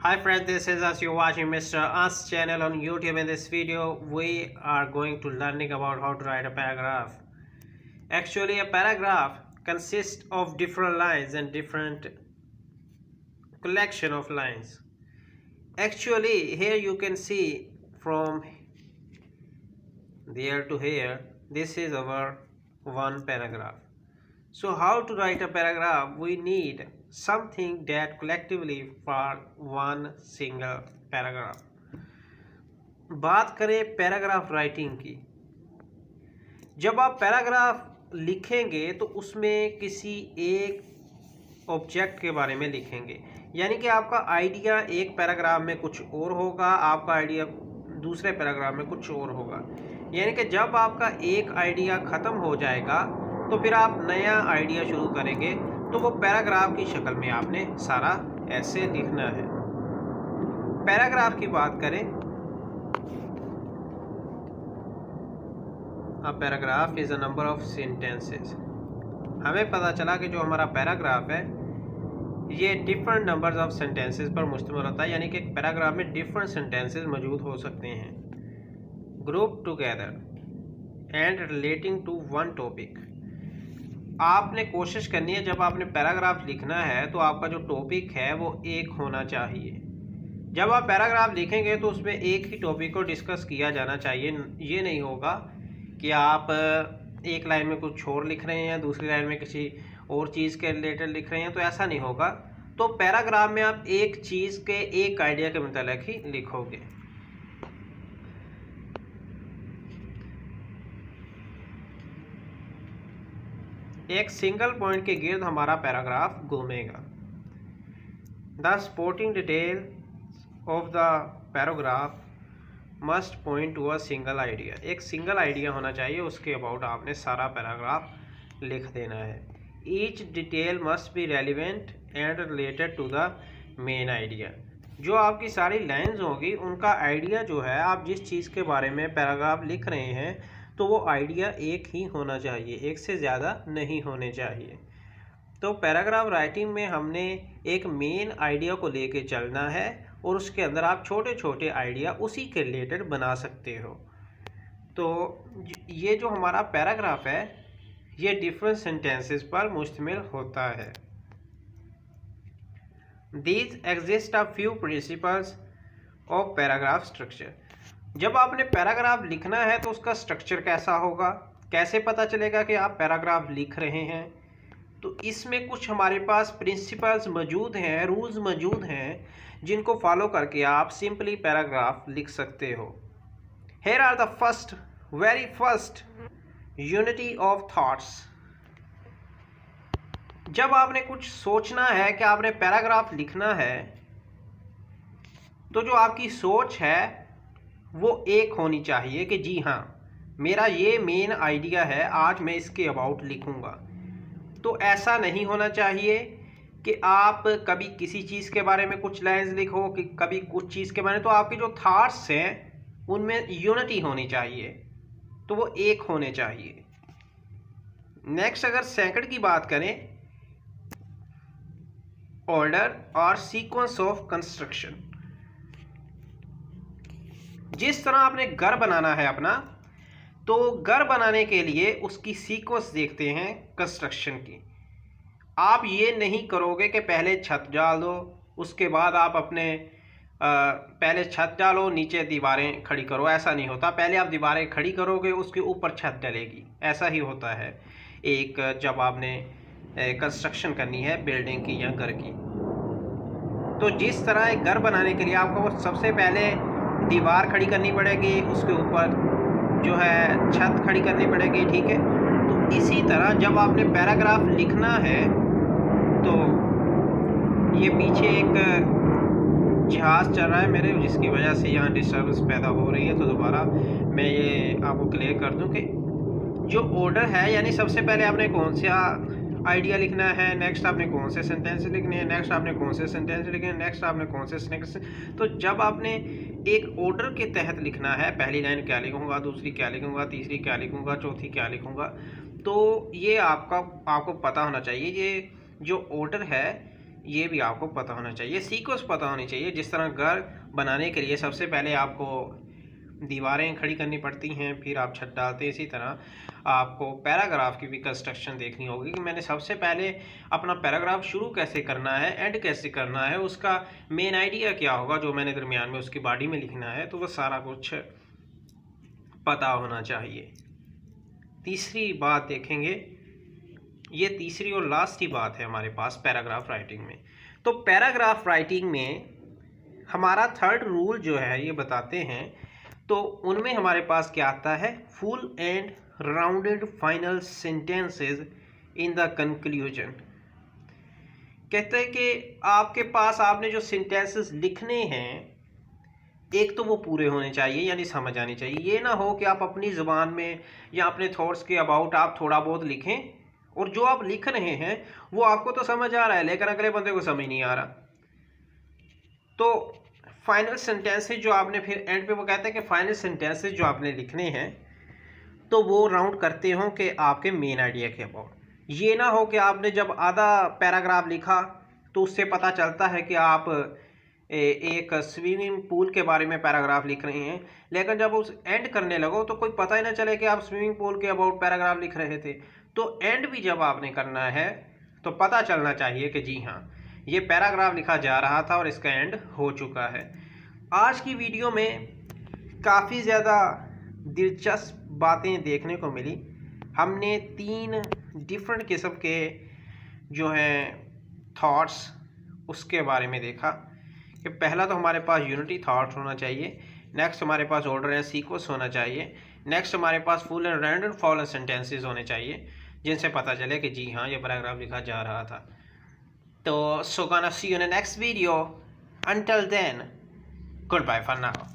Hi friends, this is us. You're watching Mr. Us channel on YouTube. In this video, we are going to learning about how to write a paragraph. Actually, a paragraph consists of different lines and different collection of lines. Actually, here you can see from there to here, this is our one paragraph. So how to write a paragraph? We need something that collectively for one single paragraph. बात करें paragraph writing की। जब आप paragraph लिखेंगे तो उसमें किसी एक ऑब्जेक्ट के बारे में लिखेंगे, यानी कि आपका आइडिया एक पैराग्राफ में कुछ और होगा, आपका आइडिया दूसरे पैराग्राफ में कुछ और होगा। यानी कि जब आपका एक आइडिया ख़त्म हो जाएगा तो फिर आप नया आइडिया शुरू करेंगे, तो वो पैराग्राफ की शक्ल में आपने सारा ऐसे लिखना है। पैराग्राफ की बात करें, A paragraph is a number of sentences। हमें पता चला कि जो हमारा पैराग्राफ है ये डिफरेंट नंबर्स ऑफ सेंटेंसेस पर मुश्तमिल होता है, यानी कि एक पैराग्राफ में डिफरेंट सेंटेंसेस मौजूद हो सकते हैं। Group together and relating to one topic. आपने कोशिश करनी है जब आपने पैराग्राफ लिखना है तो आपका जो टॉपिक है वो एक होना चाहिए। जब आप पैराग्राफ लिखेंगे तो उसमें एक ही टॉपिक को डिस्कस किया जाना चाहिए। ये नहीं होगा कि आप एक लाइन में कुछ और लिख रहे हैं, दूसरी लाइन में किसी और चीज़ के रिलेटेड लिख रहे हैं, तो ऐसा नहीं होगा। तो पैराग्राफ में आप एक चीज़ के एक आइडिया के मुतालिक ही लिखोगे। एक सिंगल पॉइंट के गिर्द हमारा पैराग्राफ घूमेगा। The supporting detail of the paragraph must point to a single idea. एक सिंगल आइडिया होना चाहिए, उसके अबाउट आपने सारा पैराग्राफ लिख देना है। Each detail must be relevant and related to the main idea. जो आपकी सारी लाइंस होगी उनका आइडिया जो है, आप जिस चीज़ के बारे में पैराग्राफ लिख रहे हैं तो वो आइडिया एक ही होना चाहिए, एक से ज़्यादा नहीं होने चाहिए। तो पैराग्राफ राइटिंग में हमने एक मेन आइडिया को लेके चलना है और उसके अंदर आप छोटे छोटे आइडिया उसी के रिलेटेड बना सकते हो। तो ये जो हमारा पैराग्राफ है ये डिफरेंट सेंटेंसेस पर मुश्तमिल होता है। These exist a few principles of paragraph structure। जब आपने पैराग्राफ लिखना है तो उसका स्ट्रक्चर कैसा होगा, कैसे पता चलेगा कि आप पैराग्राफ लिख रहे हैं? तो इसमें कुछ हमारे पास प्रिंसिपल्स मौजूद हैं, रूल्स मौजूद हैं, जिनको फॉलो करके आप सिंपली पैराग्राफ लिख सकते हो। Here are the very first unity of thoughts। जब आपने कुछ सोचना है कि आपने पैराग्राफ लिखना है तो जो आपकी सोच है वो एक होनी चाहिए कि जी हाँ, मेरा ये मेन आइडिया है, आज मैं इसके अबाउट लिखूंगा। तो ऐसा नहीं होना चाहिए कि आप कभी किसी चीज़ के बारे में कुछ लाइन्स लिखो कि कभी कुछ चीज़ के बारे में। तो आपके जो थॉट्स हैं उनमें यूनिटी होनी चाहिए, तो वो एक होने चाहिए। नेक्स्ट अगर सेकंड की बात करें, ऑर्डर और सीक्वेंस ऑफ कंस्ट्रक्शन। जिस तरह आपने घर बनाना है अपना, तो घर बनाने के लिए उसकी सीक्वेंस देखते हैं कंस्ट्रक्शन की। आप ये नहीं करोगे कि पहले छत डाल दो, उसके बाद आप अपने पहले छत डालो, नीचे दीवारें खड़ी करो। ऐसा नहीं होता। पहले आप दीवारें खड़ी करोगे, उसके ऊपर छत डलेगी। ऐसा ही होता है एक जब आपने कंस्ट्रक्शन करनी है बिल्डिंग की या घर की। तो जिस तरह एक घर बनाने के लिए आपको सबसे पहले दीवार खड़ी करनी पड़ेगी, उसके ऊपर जो है छत खड़ी करनी पड़ेगी, ठीक है। तो इसी तरह जब आपने पैराग्राफ लिखना है तो ये पीछे एक जहाज़ चल रहा है मेरे, जिसकी वजह से यहाँ डिस्टर्बेंस पैदा हो रही है। तो दोबारा मैं ये आपको क्लियर कर दूं कि जो ऑर्डर है, यानी सबसे पहले आपने कौन सा आइडिया लिखना है, नेक्स्ट आपने कौन से सेंटेंस लिखने हैं, नेक्स्ट आपने कौन से सेंटेंस लिखने हैं, नेक्स्ट आपने कौन से सेंटेंस। तो जब आपने एक ऑर्डर के तहत लिखना है, पहली लाइन क्या लिखूंगा, दूसरी क्या लिखूंगा, तीसरी क्या लिखूंगा, चौथी क्या लिखूंगा, तो ये आपको पता होना चाहिए। ये जो ऑर्डर है ये भी आपको पता होना चाहिए, सीक्वेंस पता होनी चाहिए। जिस तरह घर बनाने के लिए सबसे पहले आपको दीवारें खड़ी करनी पड़ती हैं, फिर आप छत डालते हैं, इसी तरह आपको पैराग्राफ की भी कंस्ट्रक्शन देखनी होगी कि मैंने सबसे पहले अपना पैराग्राफ शुरू कैसे करना है, एंड कैसे करना है, उसका मेन आइडिया क्या होगा जो मैंने दरमियान में उसकी बॉडी में लिखना है, तो वो सारा कुछ पता होना चाहिए। तीसरी बात देखेंगे, ये तीसरी और लास्ट ही बात है हमारे पास पैराग्राफ राइटिंग में। तो पैराग्राफ राइटिंग में हमारा थर्ड रूल जो है ये बताते हैं, तो उनमें हमारे पास क्या आता है, full and rounded final sentences in the conclusion. कहते हैं कि आपके पास आपने जो सेंटेंसेस लिखने हैं, एक तो वो पूरे होने चाहिए यानी समझ आनी चाहिए। ये ना हो कि आप अपनी ज़ुबान में या अपने थॉट्स के अबाउट आप थोड़ा बहुत लिखें और जो आप लिख रहे हैं वो आपको तो समझ आ रहा है लेकिन अगले बंदे को समझ नहीं आ रहा। तो फाइनल सेंटेंसेस जो आपने फिर एंड पे वो कहते हैं कि फाइनल सेंटेंसेस जो आपने लिखने हैं तो वो राउंड करते हो कि आपके मेन आइडिया के अबाउट। ये ना हो कि आपने जब आधा पैराग्राफ लिखा तो उससे पता चलता है कि आप एक स्विमिंग पूल के बारे में पैराग्राफ लिख रहे हैं, लेकिन जब उस एंड करने लगो तो कोई पता ही ना चले कि आप स्विमिंग पूल के अबाउट पैराग्राफ लिख रहे थे। तो एंड भी जब आपने करना है तो पता चलना चाहिए कि जी हाँ, ये पैराग्राफ लिखा जा रहा था और इसका एंड हो चुका है। आज की वीडियो में काफ़ी ज़्यादा दिलचस्प बातें देखने को मिली। हमने 3 डिफरेंट किस्म के जो हैं थॉट्स उसके बारे में देखा कि पहला तो हमारे पास यूनिटी थॉट होना चाहिए, नेक्स्ट हमारे पास ऑर्डर एंड सीक्वेंस होना चाहिए, नेक्स्ट हमारे पास full and random follow sentences होने चाहिए जिनसे पता चले कि जी हाँ ये पैराग्राफ लिखा जा रहा था। तो so gonna see you in the next video, until then good bye for now.